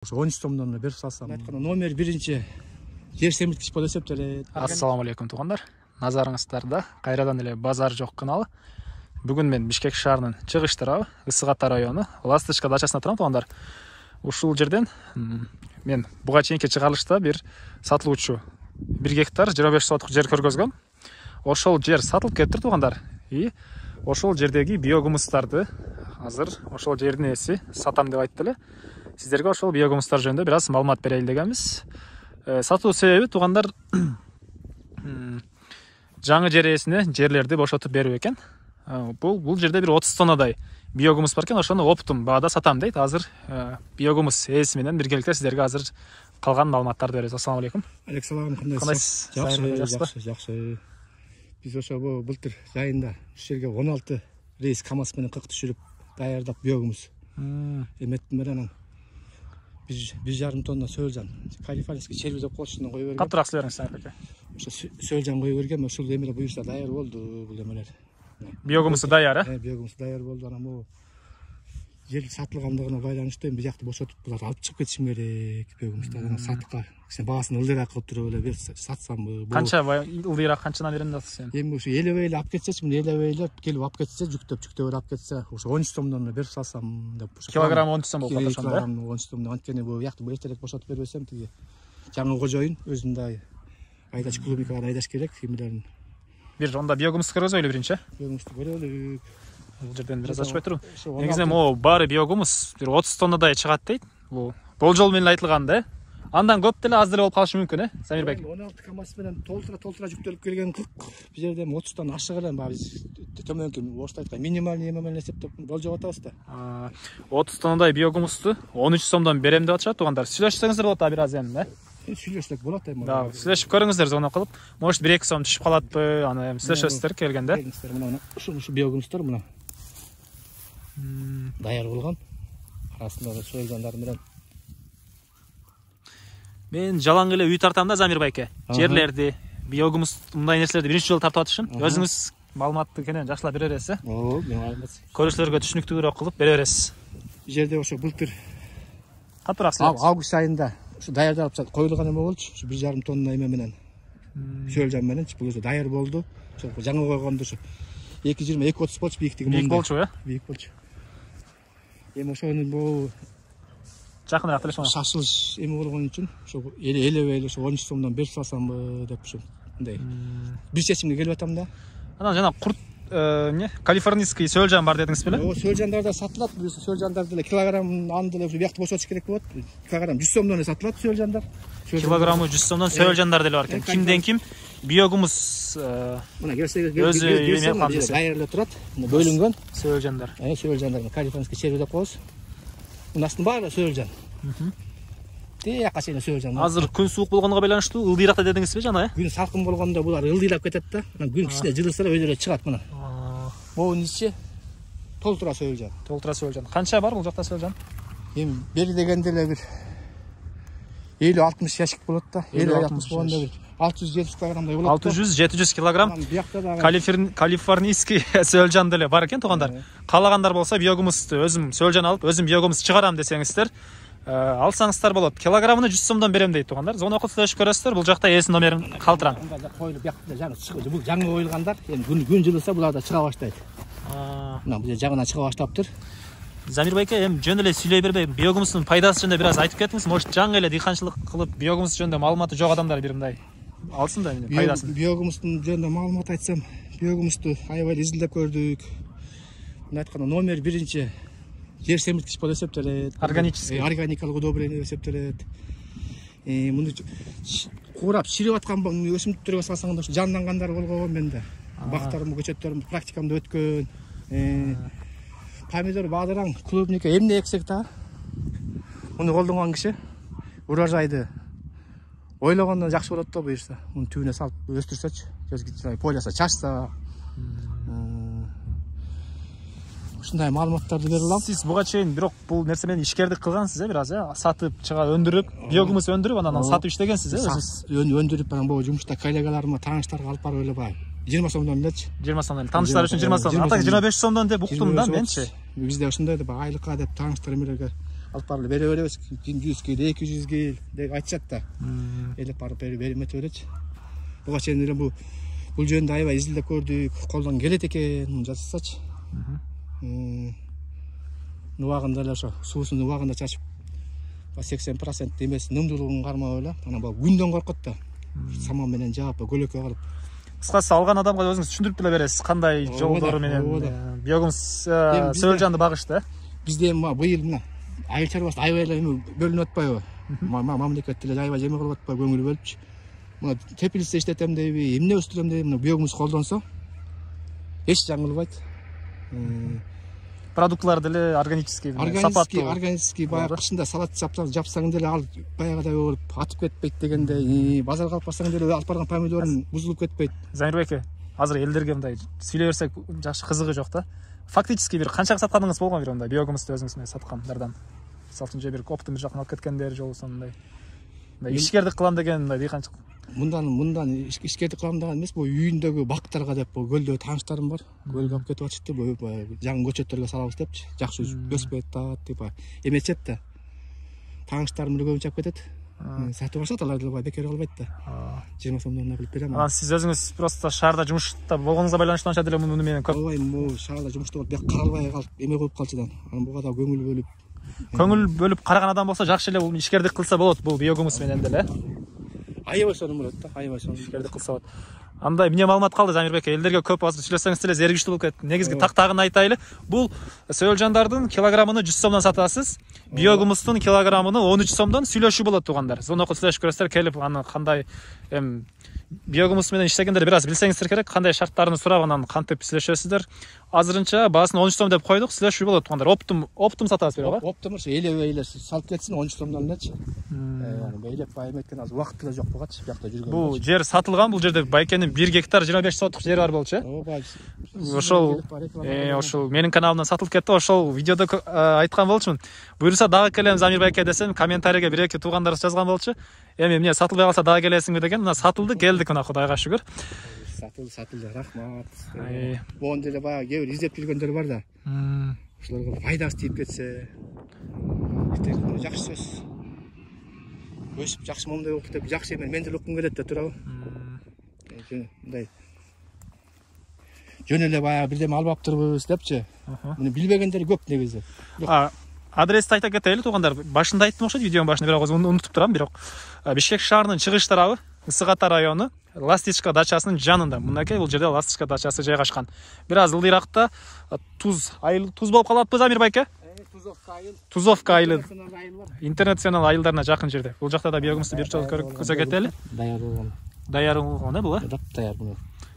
13 сомдон берип салсам. Айтканда номер 1-чи жер семирткич болуп эсептелет. Ассаламу алейкум туугандар. Назарыңыздарда кайрадан эле базар жок каналы. Бүгүн мен Бишкек шаарынын Чыгыш тарабы, Ысык Ата району, Ластычка дачасына турам туугандар. Ушул жерден мен буга чейинки чыгарылышта бир сатылуучу 1 гектар 25 сотук жер көргөзгөм. Ошол жер сатылып кетти туугандар. И ошол жердеги биогумустарды азыр ошол жердин ээси сатам деп айтты эле. Сиздерге ошол биогумустар жөнүндө бир аз маалымат берейин дегенбиз. Сатуу себеби туугандар жаңы жер ээсине жерлерди бошотуп берүү экен. Бул жерде бир 30 тоннадай биогумус бар экен, ошону оптум баада сатам дейт. Азыр биогумус ээси менен биргеликте сиздерге азыр калган маалыматтарды беребиз. Ассаламу алейкум. Алейкум, кандайсыз? Жакшы. Биз ошо былтыр жайында ушу жерге 16 рейс КАМАЗ менен кык түшүрүп даярдап биогумус эметтим менен 1,5 тонна сөөлжан, калифорнийский черви деп коюшунан кое берген. Каттыраак сүйлөңүз аке. Ошо сөөлжан кое берген, ошол эмелер буюрса даяр болду бул эмелер. Биогумусу даяр, биогумус даяр болду. Анан могу жер сатылгандыгына байланыштуу биз жакты бошотуп буларды алып чыгып кетишим керек. Биогумустарды сатыкка баасын ылдыйраак кылып туруп эле сатсамбы? Канча ылдыйраак, канчадан берем атасыз сен? Эми ушу элебей алып кетсечи, мына элебейлеп келип алып кетсе, жүктөп алып кетсе, ошо 13 сомдон берип салсам деп. Килограмм 13 сом болуп калат ошондо. Килограмм 13 сомдон. Анткени бул якты эртерээк бошотуп бербесем, тиги жаңы кожоюн өзүндөй айдаш клубникаларын айдаш керек. Эмелерин бир онда биогумус көргөзөлү биринчи. Биогумусту көрөлү. Бул жерден бир аз ачып туруп. Негизинен могу баары биогумус бир 30 тоннадай чыгат дейт. Бул болжол менен айтылган да. Андан көп деле аз деле болуп калышы мүмкүн, Замирбек? 16 КАМАЗ менен толтура жүктөлүп келген 40 бир жерден 30тан ашык эле биз төмөнкү орусча айтканда минимальный эме менен эсептеп болжоп атабыз да. 30 тоннадай биогумусту 13 сомдон берем деп атышат туугандар. Сүйлөшсөңүздөр болот бир аз эми, Сүйлөшсөк болот эми. Да, сүйлөшүп көрүңүздөр звонок кылып. Может 1-2 сом түшүп калатпы, аны эми сүйлөшөсүздөр келгенде. Мына ушу биогумустар мына даяр болгон. Арасында сөөлжандар менен мен жалаң эле үй тартам да, Замирбек. Жерлерди, биогумус мындай нерселерди биринчи жолу тартып атышын. Өзүңүз маалыматты кенен жакшылап бере бересиз, көрүүчүлөргө түшүнүктүүрөөк кылып бере бересиз. Жерде ошо былтыр катыраак сүйлөңүз. Август айында ушу даярдалып коюлган эме болчу. Ушу 1,5 тонна эме менен сөөлжан менен бул уже даяр болду. Ошо жаңы койгондо ушу 2,20-2,30 болчу бийиктиги. Бийик болчу, Бийик болчу. Эми ошону бул жакыныраак делешиң. Шашылыш эме болгон үчүн ошо элебей ошо 13 сомдон берип салсамбы деп ушу мындай бир чечимге келип атам да. Анан жана курт калифорнийский сөөлжан бар дедиңиз беле? Ооба, сөөлжандар да сатылат. Бул сөөлжандар деле килограмм аны деле биякты бошотуш керек болот. Килограмм 100 сомдон эле сатылат сөөлжандар. Килограммы 100 сомдон сөөлжандар деле бар экен. Кимден ким биогумус мына келсе даярлап турат. Мына бөлүнгөн сөөлжандар. Сөөлжандар калифорнийский черви деп коебуз. Мунастын баары сөөлжан. Тияка чейин сөөлжан. Азыр күн суук болгонго байланыштуу ылдыйраакта дедиңизби жана? Күн салкын болгондо булар ылдыйлап кетет да. Күн кичине жылыса өздөрү чыгат мына. Могунун ичи толтура сөөлжан. Толтура сөөлжан. Канча бар бул жакта сөөлжан? Эми бери дегенде эле бир 50-60 ящик болот да. 50-60 болгондо бир 600-700 килограммдай болот. 600-700 килограмм. Калифорнийский сөөлжан деле бар экен туугандар. Каалагандар болсо биогумусту өзүм сөөлжан алып, өзүм биогумус чыгарам десеңиздер, алсаңыздар болот. Килограммыны 100 сомдон берем дейт туугандар. Звонок кылып сүйлөшүп көрөсүздөр. Бул жакта ээсинин номерин калтырам. Коюлуп бияктан жаңы бул жаңы коюлгандар, эми күн жылыса булар да чыга баштайт. Мына бул жаңыдан чыга баштаптыр. Замирбек, эми жөн эле сүйлөй бербей, биогумустун пайдасы жөнүндө бир аз айтып кетиңиз. Может, жаңы эле дыйканчылык кылып, биогумус жөнүндө маалыматы жок адамдар бир мындай алсын да пайдасын. Биогумустун жөнүндө маалымат айтсам, биогумусту аябай изилдеп көрдүк. Мына айтканда номер 1-чи жер семирткич болуп эсептелет. Органикалык удобрение деп эсептелет. Муну куурап чирип аткан өсүмдүктөргө салсаңдар жандангандар болгон менде. Бактарым, көчөттөрүм практикамда өткөн. Помидор, бадыраң, клубника эмне эксек да муну колдонгон киши урожайды ойлогондон жакшы болот да буюрса. Муну түбүнө салып өстүрсөчү, поляса чачса. Ушундай маалыматтарды бере алам. Сиз буга чейин бирок бул нерсе менен ишкердик кылгансыз, бир аз, сатып, чыга өндүрүп, биогумус өндүрүп, анан сатып иштегенсиз, өзүңүз? Өндүрүп, анан бул жумушта коллегаларыма, тааныштарга алып барып эле бай. 20 сомдон элечи. 20 сомдон. Тааныштар үчүн 20 сом. Ата 25 сомдон деп уктум да менчи. Бизде ошондой деп айлыкка деп тааныштар эмелерге алып барып бере беребиз 100 кил 200 кил деп айтышат да. Элеп барып бермете беречи. Буга чейин эле бул жөнүндө аябай изилдеп көрдүк, колдон келет экен жасасачы. Убагында эле ошо суусун убагында чачып 80% эмес нымдуулугун кармап эле анан бул күндөн коркот да. Саман менен жаап көлөккө калып. Кыскасы алган адамга өзүңүз түшүндүрүп деле бересиз кандай жолдору менен биогумус сөөлжанды багыш да. Бизде быйыл мына айыл чарбасы аябай эле бөлүнүп атпайбы? Мамлекет деле аябай жеме кылып атпайбы, көңүл бөлүпчү. Мына тепилисте иштетем дейби, эмне өстүрөм дейби, мына биогумус колдонсо эч жаңылбайт. Продуктлар деле органический, сапаттуу. Органический баягы кышында салат жапсаң деле ал баягыдай болуп атып кетпейт дегендей, базарга алып барсаң деле алып барган помидорун бузулуп кетпейт. Замирбек эке, азыр элдерге мындай сүйлөй берсек жакшы кызыгы жок да. Фактически бир канчага сатканыңыз болгон бир мындай биогумусту өзүңүз менен саткандардан. Мисалы үчүн же бир оптун бир жакын алып кеткендер же болбосо мындай. Ишкердик кылам деген мындай дыйканчылык. Мындан ишкердик кылам деген эмес, бул үйүндөгү бактарга деп көлдө тааныштарым бар. Көлгө алып кетип атышты, жаңы көчөттөргө салабыз депчи. Жакшы өспөйт да деп эметет да. Тааныштарым эле көбүнчө алып кетет. Сатып алышат, алар деле бекер калбайт да. 20 сомдон кылып берем. Анан сиз өзүңүз просто шаарда жумушта болгонуңузга байланыштуу анча деле муну менен көп. Албайм, могу шаарда жумушта болуп, бияк каралбай калып, эме болуп калчыдан. Анан буга да көңүл бөлүп караган адам болсо жакшы эле ишкердик кылса болот бул биогумус менен деле. Аябай сонун болот да, аябай сонун ишкердик кылса болот. Андай эмне маалымат калды Замирбек, элдерге көп азыр сүйлөсөңүз деле зеригиштүү болуп кетти. Негизги тактагын айтайлы. Бул сөөлжандардын килограммын 100 сомдон сатасыз. Биогумустун килограммын 13 сомдон сүйлөшүү болот туугандар. Звонокко сүйлөшүп көрөсүздөр, келип аны кандай биогумус менен иштегендер бир аз билсеңиздер керек, кандай шарттарын сурап анан кантип сүйлөшөсүздөр. Азырынча баасын 13 сом деп койдук, сүйлөшүү болот туугандар. Оптум сатасыз бирок, Оптум ушу эле салып кетсин 13 сомдон элечи. Элеп байметкен азыр убакыт деле жок бугачы, биякта жүргөн. Бул жер сатылган, бул жерде Байкенин 1 гектар 25 соттук жери бар болчу. Ошол менин каналымдан сатылып кетти. Ошол видеодо айткан болчумун. Буюрса дагы келем Замирбекке десем, комментарийге 1-2 туугандарыбыз жазган болчу. Эми эмне сатылбай калса дагы келесиңби деген. Мына сатылды, келдик мына Кудайга шүгүр. Сатылды, рахмат. Моун деле баягы кээ бир издеп жүргөндөр бар да. Ошолорго пайдасы тийип кетсе, жакшы сөз. Өсүп жакшы момундай болуп кетип, жакшы эме мен деле уккум келет да туурабы? Мындай жөн эле баягы бирдеме албаптырбыз депчи. Муну билбегендер көп негизи. Адрести айта кетели туугандар. Башында айттым окшойт видеонун башында, бирок унутуп турам. Бирок Бишкек шаарынын чыгыш тарабы, Ысык Ата району, Ластичка дачасынын жанында. Мынакей бул жерде Ластичка дачасы жайгашкан. Бир аз ылдыйракта туз болуп калатпы Замирбек? Тузовка айылы. Интернационал айылдарына жакын жерде. Бул жакта да биогумусту бир жолу көрсө кетели. Даяр болгон, була? Даяр буну.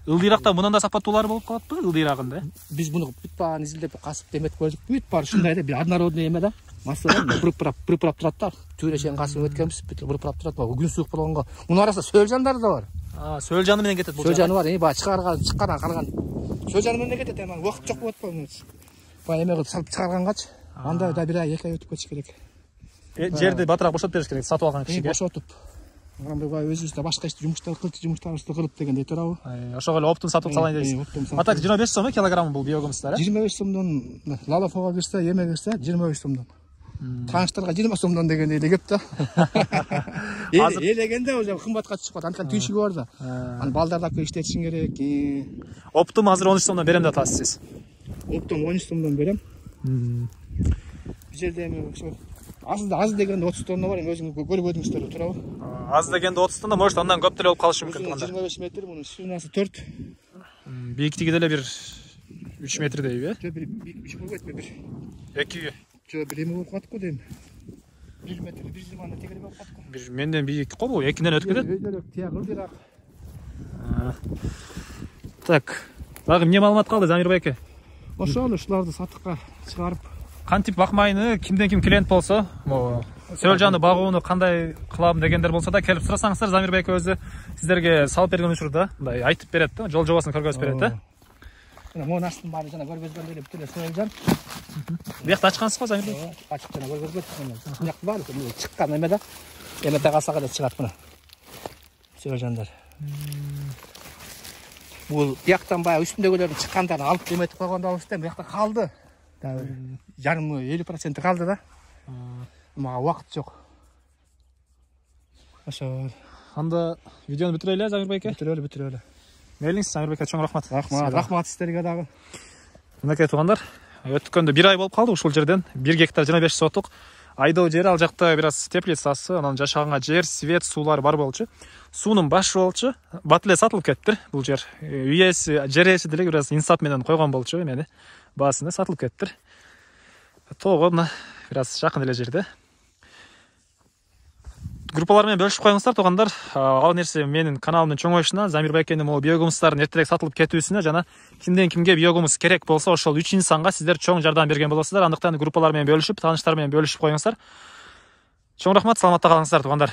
Ылдыйракта мындан да сапаттуулары болуп калатпы? Ылдыйрагында. Биз муну бүт баарын изилдеп касып деметип көрдүк. Бүт баары ушундай эле, бир однородный эме да. Массалар буруп турат да. Түбүнөн касып өткөнбүз, бүт буруп турат. Күн суук болгонго. Мунун арасында сөөлжандар да бар. Сөөлжаны менен кетет бул. Сөөлжаны бар, баягы чыккан калган. Сөөлжаны менен кетет, эми убакыт жок болуп атпайбы? Баягы эме кылып салып чыгаргангачы. Анда да 1 ай 2 ай өтүп кетиш керек. Жерди батыраак бошотуп бериш керек, сатып алган кишиге. Бошотуп. Анан өзүбүз да башка жумуштарыбызды кылып деген турабы? Ошого эле оптун сатып салайын дейсиз. Атак 25 сом килограмм бул биогумустар, 25 сомдон лалофого кирсе, эме кирсе 25 сомдон. Тааныштарга 20 сомдон дегенде эле кеп да. Элегенде уже кымбатка түшүп калат, анткени түйшүгү бар да. Аны балдарды алып иштетишиң керек. Оптум азыр 13 сомдон берем деп атасыз сиз. Оптум 13 сомдон берем. Бул жерде эми ошо аз дегенде 30 тонна бар, эми өзүңүз көрбөдүңүздөр туурабы? Аз дегенде 30 тонна, может андан көп деле болуп калышы мүмкүн туугандар. 25 метр, мунун ширинасы 4. Бийиктиги деле бир 3 метрдей, э? Жок, бийик болбойт, бир 2. Жок, бир эме болуп калат го дейм. 1 метр, 120 тегере болуп калат го. Бир менден бийик го бул, 2ден өтүп кетет. Өйдөрөк, тияк ылдыйраак. Так, дагы эмне маалымат калды Замирбек? Ошол ушуларды сатыкка чыгарып кантип бакмайны, кимден ким клиент болсо, сөөлжаны багууну кандай кылам дегендер болсо да келип сурасаңыздар, Замирбек өзү сиздерге салып берген учурда мындай айтып берет да, жол жобосун көргөзүп берет да. Мына могу астын баары жана көргөзгөндөй эле бүт эле сөөлжан. Биякта ачкансыз го Замирбек? Ачык жана көргөзгөт. Биякта баары чыккан эме да. Эмете калсак эле чыгат мына. Сөөлжандар. Бул бияктан баягы үстүндөгүлөрдүн чыккандарын алып эметип койгондобуз да, биякта калды. Жарымы 50% калды да. Мага убакыт жок. Ошо. Анда видеону бүтүрөлү, Замирбек эке. Бүтүрөлү. Мейлиңиз, Замирбек эке, чоң рахмат. Рахмат сиздерге дагы. Мынакей туугандар, өткөндө 1 ай болуп калды ушул жерден 1 гектар 25 сотук айдоо жери. Ал жакта бир аз теплицасы, анан жашаганга жер, свет, суулар бар болчу. Суунун башы болчу. Бат эле сатылып кетти бул жер. Үй ээси, жер ээси деле бир аз инсап менен койгон болчу эмени. Баасын сатылып кетти. Тоого мына бир аз жакын эле жерде. Группалар менен бөлүшүп коюңуздар туугандар. Ал нерсе менин каналымдын чоңоюшуна, Замирбек экенин могу биогумустардын эртерээк сатылып кетүүсүнө жана кимден кимге биогумус керек болсо ошол 3 инсанга сиздер чоң жардам берген болосуздар. Андыктан группалар менен бөлүшүп, тааныштар менен бөлүшүп коюңуздар. Чоң рахмат, саламатта калыңыздар туугандар.